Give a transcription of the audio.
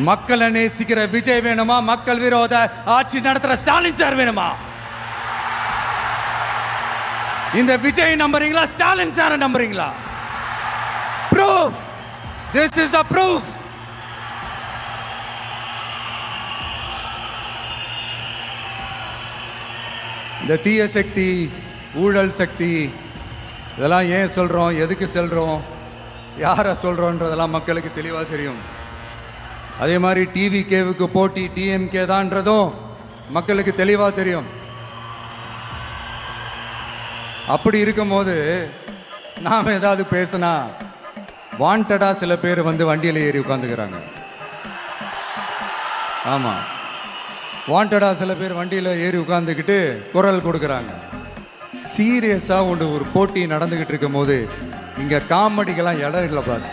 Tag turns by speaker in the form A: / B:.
A: மக்களை நேசிக்கிற விஜய் வேணுமா, மக்கள் விரோத ஆட்சி நடத்துற ஸ்டாலின் சார் வேணுமா? இந்த விஜய் நம்புறீங்களா, ஸ்டாலின் சார் நம்புறீங்களா? Proof, this is the proof. இந்த தீய சக்தி, ஊழல் சக்தி, இதெல்லாம் ஏன் சொல்கிறோம், எதுக்கு சொல்கிறோம், யாரை சொல்கிறோன்றதெல்லாம் மக்களுக்கு தெளிவாக தெரியும். அதே மாதிரி டிவிகேவுக்கு போட்டி டிஎம்கே தான்றதும் மக்களுக்கு தெளிவாக தெரியும். அப்படி இருக்கும்போது நாம் ஏதாவது பேசினா வாண்டடாக சில பேர் வந்து வண்டியில் ஏறி உட்காந்துக்கிறாங்க. ஆமாம், வாண்டடாக சில பேர் வண்டியில் ஏறி உட்காந்துக்கிட்டு குரல் கொடுக்குறாங்க. சீரியஸாக ஒரு போட்டி நடந்துக்கிட்டு இருக்கும் போது இங்கே காமெடிக்கெல்லாம் இடம் இல்லை பாஸ்.